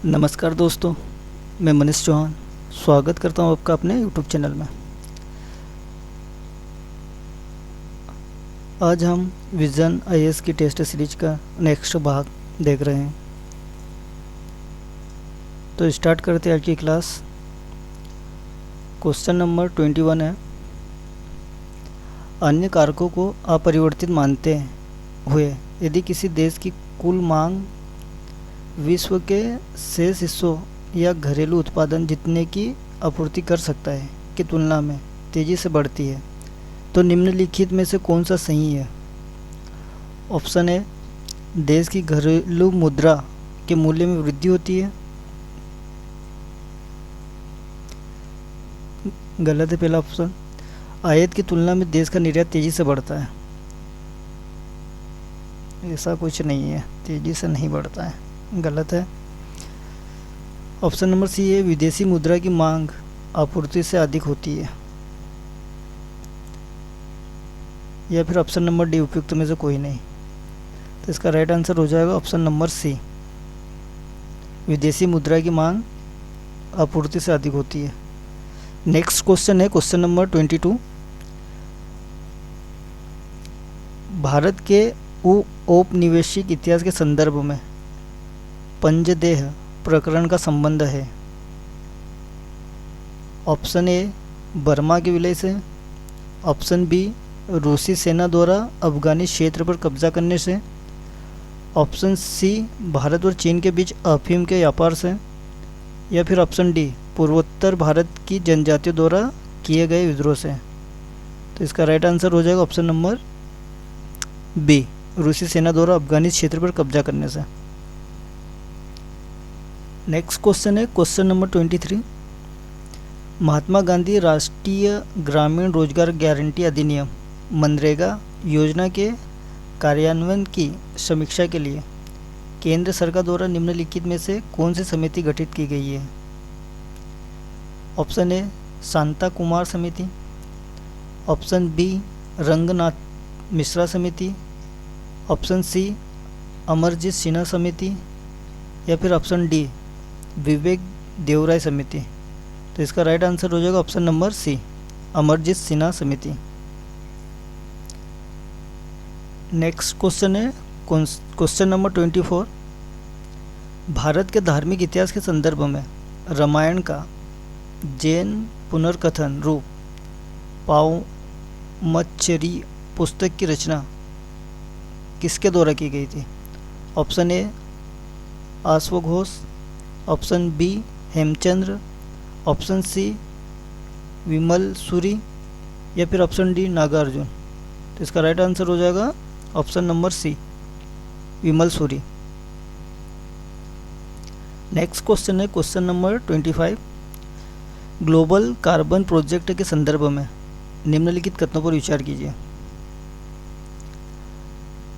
नमस्कार दोस्तों, मैं मनीष चौहान स्वागत करता हूं आपका अपने YouTube चैनल में। आज हम विजन IAS की टेस्ट सीरीज का नेक्स्ट भाग देख रहे हैं। तो स्टार्ट करते हैं आज की क्लास। क्वेश्चन नंबर 21 है, अन्य कारकों को अपरिवर्तित मानते हुए यदि किसी देश की कुल मांग विश्व के शेष हिस्सों या घरेलू उत्पादन जितने की आपूर्ति कर सकता है की तुलना में तेज़ी से बढ़ती है तो निम्नलिखित में से कौन सा सही है। ऑप्शन ए, देश की घरेलू मुद्रा के मूल्य में वृद्धि होती है। गलत है पहला ऑप्शन। आयात की तुलना में देश का निर्यात तेज़ी से बढ़ता है। ऐसा कुछ नहीं है, तेज़ी से नहीं बढ़ता है, गलत है। ऑप्शन नंबर सी है, विदेशी मुद्रा की मांग आपूर्ति से अधिक होती है। या फिर ऑप्शन नंबर डी, उपयुक्त में से कोई नहीं। तो इसका राइट आंसर हो जाएगा ऑप्शन नंबर सी, विदेशी मुद्रा की मांग आपूर्ति से अधिक होती है। नेक्स्ट क्वेश्चन है क्वेश्चन नंबर 22। भारत के औपनिवेशिक इतिहास के संदर्भ में पंजदेह प्रकरण का संबंध है। ऑप्शन ए, बर्मा के विलय से। ऑप्शन बी, रूसी सेना द्वारा अफगानी क्षेत्र पर कब्जा करने से। ऑप्शन सी, भारत और चीन के बीच अफीम के व्यापार से। या फिर ऑप्शन डी, पूर्वोत्तर भारत की जनजातियों द्वारा किए गए विद्रोह से। तो इसका राइट आंसर हो जाएगा ऑप्शन नंबर बी, रूसी सेना द्वारा अफगानी क्षेत्र पर कब्जा करने से। नेक्स्ट क्वेश्चन है क्वेश्चन नंबर 23। महात्मा गांधी राष्ट्रीय ग्रामीण रोजगार गारंटी अधिनियम मनरेगा योजना के कार्यान्वयन की समीक्षा के लिए केंद्र सरकार द्वारा निम्नलिखित में से कौन सी समिति गठित की गई है। ऑप्शन ए, शांता कुमार समिति। ऑप्शन बी, रंगनाथ मिश्रा समिति। ऑप्शन सी, अमरजीत सिन्हा समिति। या फिर ऑप्शन डी, विवेक देवराय समिति। तो इसका राइट आंसर हो जाएगा option number C, Amarjeet Sinha समिति। नेक्स्ट क्वेश्चन है क्वेश्चन नंबर 24। भारत के धार्मिक इतिहास के संदर्भ में रामायण का जैन पुनर्कथन रूप पावमच्चरी पुस्तक की रचना किसके द्वारा की गई थी। ऑप्शन ए, अश्वघोष। Option B, Hemachandra. Option C, Vimal Suri. या फिर ऑप्शन डी, नागार्जुन। तो इसका राइट आंसर हो जाएगा ऑप्शन नंबर सी, विमल सूरी। नेक्स्ट क्वेश्चन है question number 25। Global carbon project के संदर्भ में निम्नलिखित कथनों पर विचार कीजिए।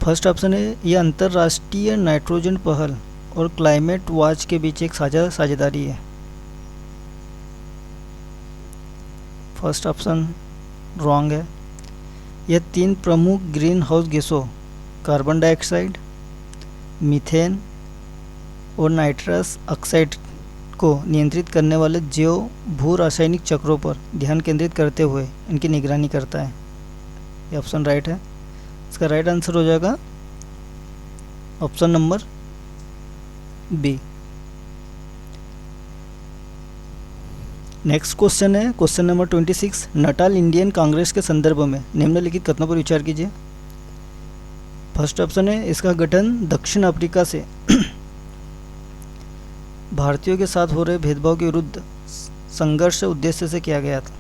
फर्स्ट ऑप्शन है, यह अंतर्राष्ट्रीय नाइट्रोजन पहल और क्लाइमेट वॉच के बीच एक साझेदारी है। फर्स्ट ऑप्शन रॉन्ग है। यह 3 प्रमुख ग्रीन हाउस गैसों कार्बन डाइऑक्साइड, मीथेन और नाइट्रस ऑक्साइड को नियंत्रित करने वाले जैव भू रासायनिक चक्रों पर ध्यान केंद्रित करते हुए इनकी निगरानी करता है। यह ऑप्शन राइट है। इसका राइट आंसर हो जाएगा option number B. Next question है question number 26। Natal Indian Congress के संदर्भ में निम्नलिखित कथनों पर विचार कीजिए। फर्स्ट ऑप्शन है, इसका गठन दक्षिण अफ्रीका से भारतीयों के साथ हो रहे भेदभाव के विरुद्ध संघर्ष उद्देश्य से किया गया था।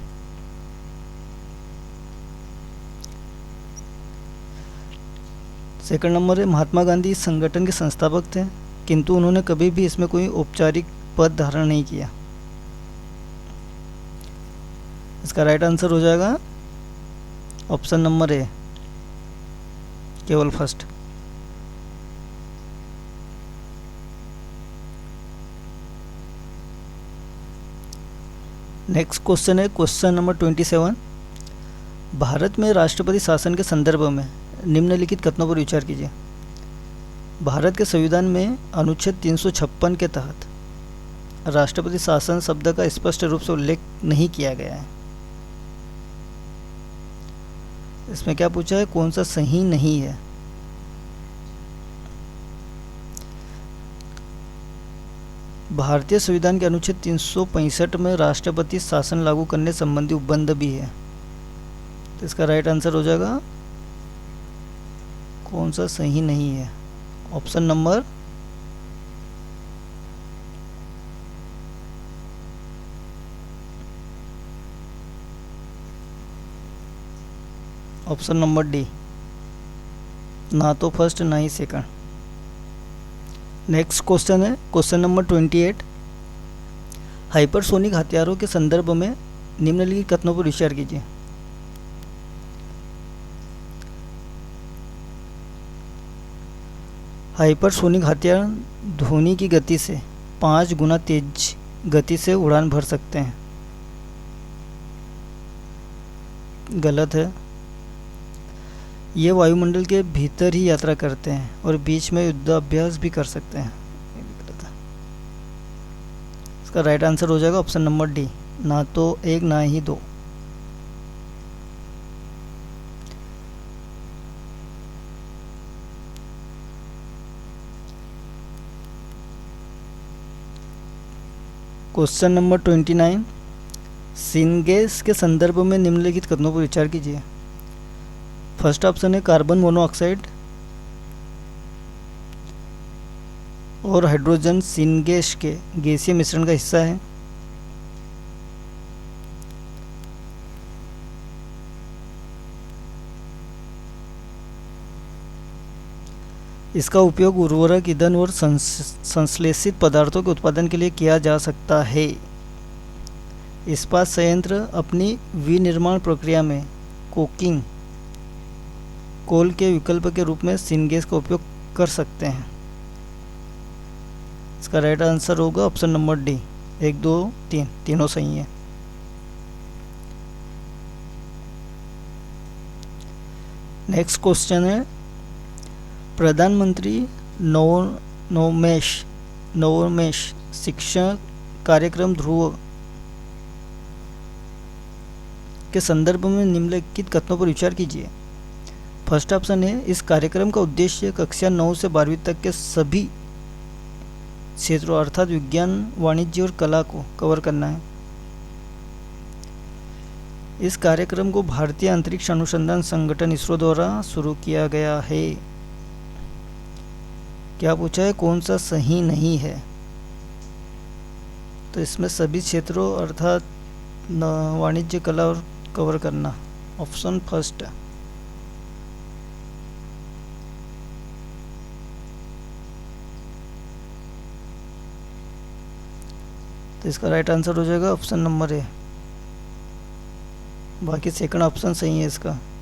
सेकंड नंबर है, महात्मा गांधी इस संगठन के संस्थापक थे किंतु उन्होंने कभी भी इसमें कोई औपचारिक पद धारण नहीं किया। इसका राइट आंसर हो जाएगा ऑप्शन नंबर ए, केवल फर्स्ट। नेक्स्ट क्वेश्चन है क्वेश्चन नंबर 27। भारत में राष्ट्रपति शासन के संदर्भ में निम्नलिखित कथनों पर विचार कीजिए। भारत के संविधान में अनुच्छेद 356 के तहत राष्ट्रपति शासन शब्द का स्पष्ट रूप से उल्लेख नहीं किया गया है। इसमें क्या पूछा है, कौन सा सही नहीं है। भारतीय संविधान के अनुच्छेद 365 में राष्ट्रपति शासन लागू करने संबंधी उपबंध भी है। तो इसका राइट आंसर हो जाएगा कौन सा सही नहीं है, ऑप्शन नंबर डी, ना तो फर्स्ट ना ही सेकंड। नेक्स्ट क्वेश्चन है क्वेश्चन नंबर 28। हाइपरसोनिक हथियारों के संदर्भ में निम्नलिखित कथनों पर विचार कीजिए। हाइपरसोनिक हथियार ध्वनि की गति से 5 गुना तेज गति से उड़ान भर सकते हैं। गलत है। ये वायुमंडल के भीतर ही यात्रा करते हैं और बीच में युद्धाभ्यास भी कर सकते हैं। इसका राइट आंसर हो जाएगा ऑप्शन नंबर डी, ना तो 1 ना ही 2। Question number 29। सिनगैस के संदर्भ में निम्नलिखित कथनों पर विचार कीजिए। फर्स्ट ऑप्शन है कार्बन मोनोऑक्साइड और हाइड्रोजन सिनगैस के गैसीय मिश्रण का हिस्सा है। इसका उपयोग उर्वरक, ईंधन और संश्लेषित पदार्थों के उत्पादन के लिए किया जा सकता है। इस्पात संयंत्र अपनी विनिर्माण प्रक्रिया में कोकिंग कोल के विकल्प के रूप में सिनगैस का उपयोग कर सकते हैं। इसका राइट आंसर होगा ऑप्शन नंबर डी, 1 2 3 तीनों सही है। नेक्स्ट क्वेश्चन है प्रधानमंत्री नवोन्मेष शिक्षा कार्यक्रम ध्रुव के संदर्भ में निम्नलिखित कथनों पर विचार कीजिए। फर्स्ट ऑप्शन है इस कार्यक्रम का उद्देश्य कक्षा 9 से 12वीं तक के सभी क्षेत्रों अर्थात विज्ञान, वाणिज्य और कला को कवर करना है। इस कार्यक्रम को भारतीय अंतरिक्ष अनुसंधान संगठन इसरो द्वारा शुरू किया गया है। क्या पूछा है, कौन सा सही नहीं है। तो इसमें सभी क्षेत्रों अर्थात वाणिज्य, कला और कवर करना, ऑप्शन फर्स्ट है। तो इसका राइट आंसर हो जाएगा ऑप्शन नंबर ए। बाकी सेकंड ऑप्शन सही है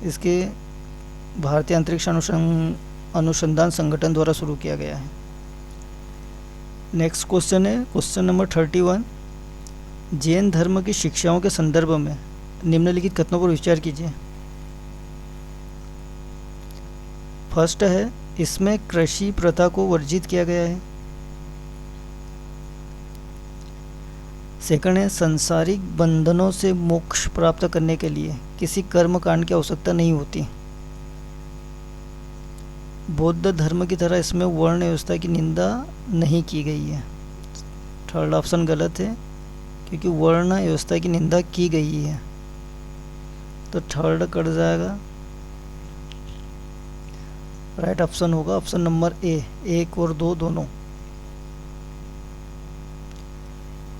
इसके भारतीय अंतरिक्ष अनुसंधान संगठन द्वारा शुरू किया गया है। नेक्स्ट क्वेश्चन है क्वेश्चन नंबर 31। जैन धर्म की शिक्षाओं के संदर्भ में निम्नलिखित कथनों पर विचार कीजिए। फर्स्ट है इसमें कृषि प्रथा को वर्जित किया गया है। सेकंड है सांसारिक बंधनों से मोक्ष प्राप्त करने के लिए किसी कर्म कांड की आवश्यकता नहीं होती। बौद्ध धर्म की तरह इसमें वर्ण व्यवस्था की निंदा नहीं की गई है। थर्ड ऑप्शन गलत है क्योंकि वर्ण व्यवस्था की निंदा की गई है, तो थर्ड कट जाएगा। राइट ऑप्शन होगा ऑप्शन नंबर ए, 1 और 2 दोनों।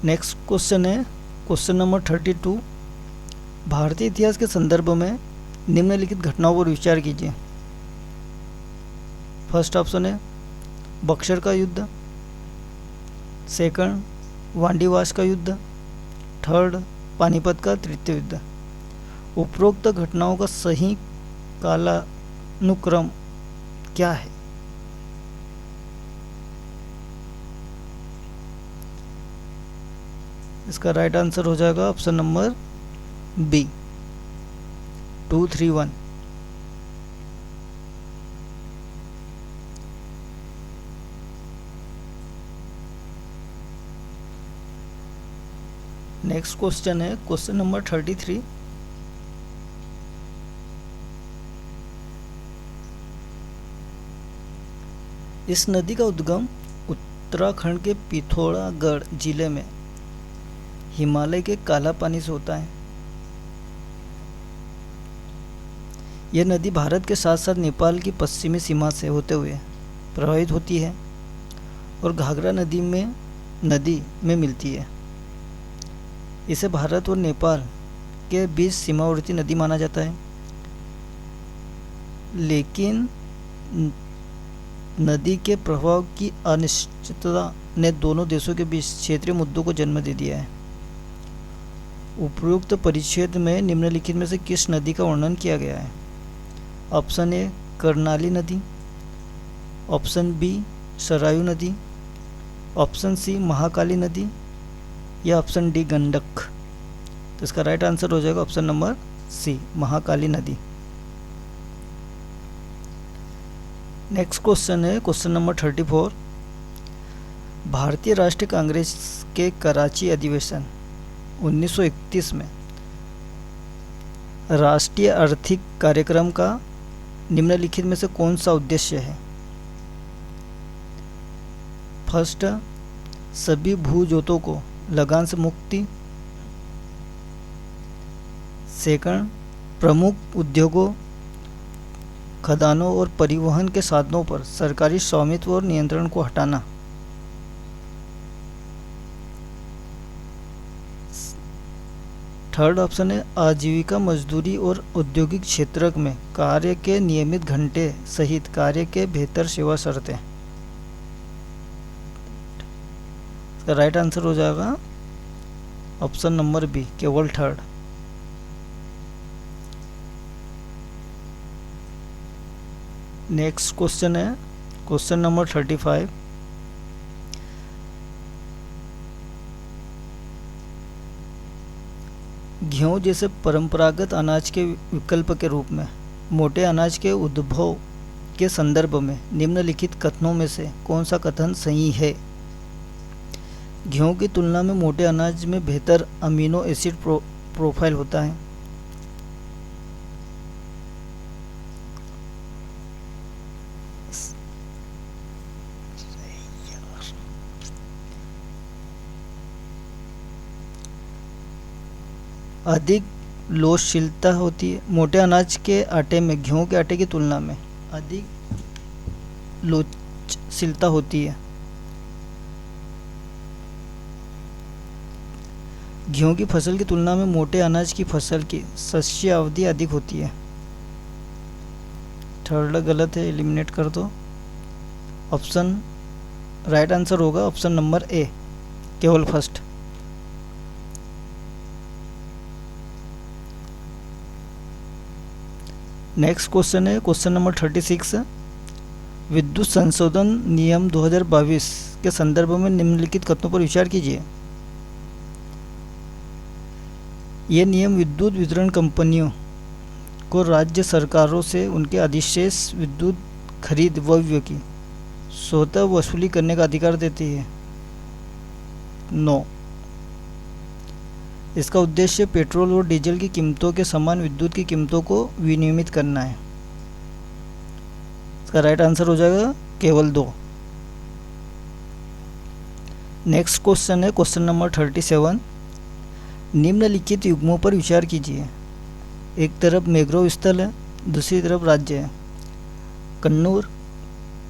नेक्स्ट क्वेश्चन है क्वेश्चन नंबर 32। भारतीय इतिहास के संदर्भ में निम्नलिखित घटनाओं पर विचार कीजिए। फर्स्ट ऑप्शन है बक्सर का युद्ध, सेकंड वांडीवास का युद्ध, थर्ड पानीपत का तृतीय युद्ध। उपरोक्त घटनाओं का सही कालानुक्रम क्या है। इसका राइट आंसर हो जाएगा option number B, 2 3 1। Next question है क्वेश्चन नंबर 33। इस नदी का उद्गम उत्तराखंड के पिथौरागढ़ जिले में हिमालय के काला पानी से होता है। यह नदी भारत के साथ साथ नेपाल की पश्चिमी सीमा से होते हुए प्रवाहित होती है और घाघरा नदी में मिलती है। इसे भारत और नेपाल के बीच सीमावर्ती नदी माना जाता है, लेकिन नदी के प्रवाह की अनिश्चितता ने दोनों देशों के बीच क्षेत्रीय मुद्दों को जन्म दे दिया है। उपरोक्त परिच्छेद में निम्नलिखित में से किस नदी का वर्णन किया गया है? ऑप्शन ए कर्णाली नदी, ऑप्शन बी सरायू नदी, ऑप्शन सी महाकाली नदी या ऑप्शन डी गंडक। तो इसका राइट आंसर हो जाएगा ऑप्शन नंबर सी महाकाली नदी। नेक्स्ट क्वेश्चन है क्वेश्चन नंबर 34। भारतीय राष्ट्रीय कांग्रेस के कराची अधिवेशन 1931 में राष्ट्रीय आर्थिक कार्यक्रम का निम्नलिखित में से कौन सा उद्देश्य है? फर्स्ट, सभी भूजोतों को लगान से मुक्ति। सेकंड, प्रमुख उद्योगों, खदानों और परिवहन के साधनों पर सरकारी स्वामित्व और नियंत्रण को हटाना। थर्ड ऑप्शन है आजीविका मजदूरी और औद्योगिक क्षेत्र में कार्य के नियमित घंटे सहित कार्य के बेहतर सेवा शर्तें। राइट आंसर हो जाएगा ऑप्शन नंबर बी केवल थर्ड। नेक्स्ट क्वेश्चन है क्वेश्चन नंबर 35। गेहूं जैसे परंपरागत अनाज के विकल्प के रूप में मोटे अनाज के उद्भव के संदर्भ में निम्नलिखित कथनों में से कौन सा कथन सही है? गेहूं की तुलना में मोटे अनाज में बेहतर अमीनो एसिड प्रोफाइल होता है। अधिक लोचशीलता होती है। मोटे अनाज के आटे में गेहूं के आटे की तुलना में अधिक लोचशीलता होती है। गेहूं की फसल की तुलना में मोटे अनाज की फसल की शस्य अवधि अधिक होती है। थर्ड गलत है, एलिमिनेट कर दो। ऑप्शन राइट आंसर होगा ऑप्शन नंबर ए केवल फर्स्ट। नेक्स्ट क्वेश्चन है क्वेश्चन नंबर 36। विद्युत संशोधन नियम 2022 के संदर्भ में निम्नलिखित कथनों पर विचार कीजिए। ये नियम विद्युत वितरण कंपनियों को राज्य सरकारों से उनके अधिशेष विद्युत खरीद व्यय की स्वतः वसूली करने का अधिकार देती है। नो। इसका उद्देश्य पेट्रोल और डीजल की कीमतों के समान विद्युत की कीमतों को विनियमित करना है। इसका राइट आंसर हो जाएगा केवल 2। नेक्स्ट क्वेश्चन है क्वेश्चन नंबर 37। निम्नलिखित युग्मों पर विचार कीजिए। एक तरफ मैंग्रोव स्थल है, दूसरी तरफ राज्य है। कन्नूर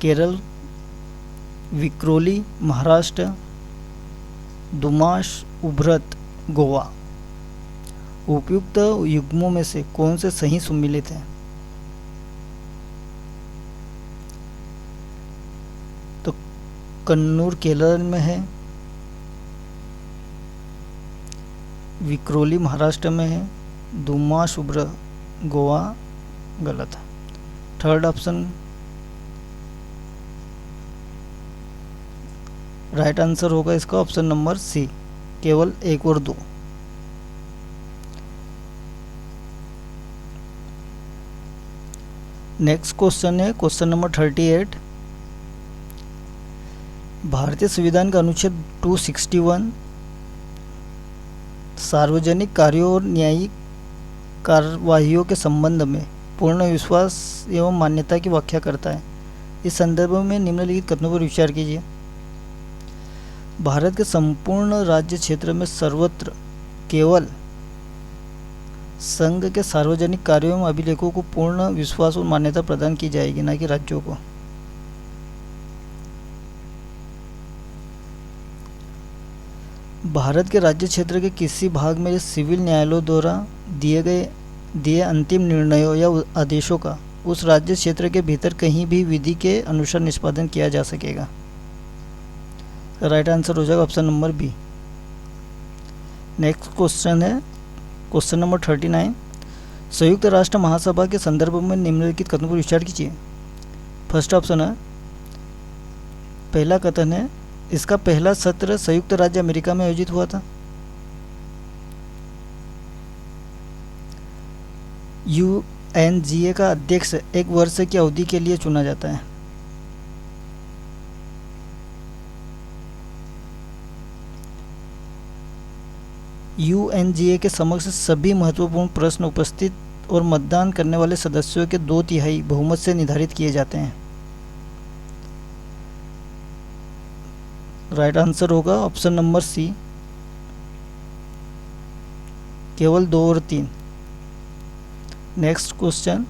केरल, विक्रोली महाराष्ट्र, दुमाश उभरत गोवा। उपयुक्त युग्मों में से कौन से सही सम्मिलित हैं? तो कन्नूर केरल में है, विक्रोली महाराष्ट्र में है, दुमाश उभरत गोवा गलत है। थर्ड ऑप्शन राइट आंसर होगा इसका ऑप्शन नंबर सी केवल 1 और 2। नेक्स्ट क्वेश्चन है क्वेश्चन नंबर 38। भारतीय संविधान का अनुच्छेद 261 सार्वजनिक कार्यों और न्यायिक कार्यवाहियों के संबंध में पूर्ण विश्वास एवं मान्यता की व्याख्या करता है। इस संदर्भ में निम्नलिखित कथनों पर विचार कीजिए। भारत के संपूर्ण राज्य क्षेत्र में सर्वत्र केवल संघ के सार्वजनिक कार्यों एवं अभिलेखों को पूर्ण विश्वास और मान्यता प्रदान की जाएगी, न कि राज्यों को। भारत के राज्य क्षेत्र के किसी भाग में सिविल न्यायालयों द्वारा दिए अंतिम निर्णयों या आदेशों का उस राज्य क्षेत्र के भीतर कहीं भी विधि के अनुसार निष्पादन किया जा सकेगा। राइट आंसर हो जाएगा option number B. Next question है क्वेश्चन नंबर 39। संयुक्त राष्ट्र महासभा के संदर्भ में निम्नलिखित कथनों पर विचार कीजिए। फर्स्ट ऑप्शन है, पहला कथन है, इसका पहला सत्र संयुक्त राज्य अमेरिका में आयोजित हुआ था। यूएनजीए का अध्यक्ष 1 वर्ष की अवधि के लिए चुना जाता है। यूएनजीए के समक्ष सभी महत्वपूर्ण प्रश्न उपस्थित और मतदान करने वाले सदस्यों के 2/3 बहुमत से निर्धारित किए जाते हैं। राइट आंसर होगा ऑप्शन नंबर सी, केवल 2 और 3। नेक्स्ट क्वेश्चन,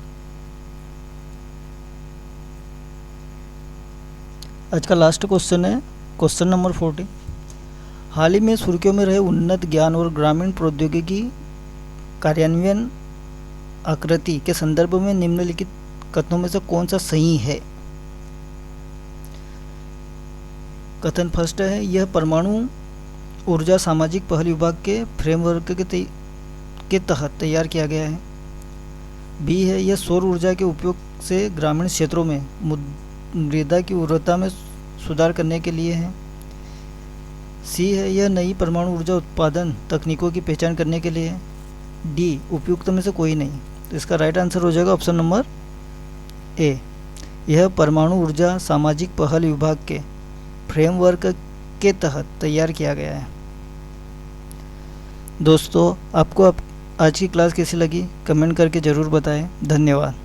आज का लास्ट क्वेश्चन है क्वेश्चन नंबर 40। हाल ही में सुर्खियों में रहे उन्नत ज्ञान और ग्रामीण प्रौद्योगिकी कार्यान्वयन आकृति के संदर्भ में निम्नलिखित कथनों में से कौन सा सही है। कथन फर्स्ट है, यह परमाणु ऊर्जा सामाजिक पहल विभाग के फ्रेमवर्क के तहत तैयार किया गया है। बी है, यह सौर ऊर्जा के उपयोग से ग्रामीण क्षेत्रों में मृदा की उर्वरता में सुधार करने के लिए है। सी है, यह नई परमाणु ऊर्जा उत्पादन तकनीकों की पहचान करने के लिए है। डी, उपयुक्त में से कोई नहीं। तो इसका राइट आंसर हो जाएगा ऑप्शन नंबर ए, यह परमाणु ऊर्जा सामाजिक पहल विभाग के फ्रेमवर्क के तहत तैयार किया गया है। दोस्तों, आपको आज की क्लास कैसी लगी कमेंट करके ज़रूर बताएं। धन्यवाद।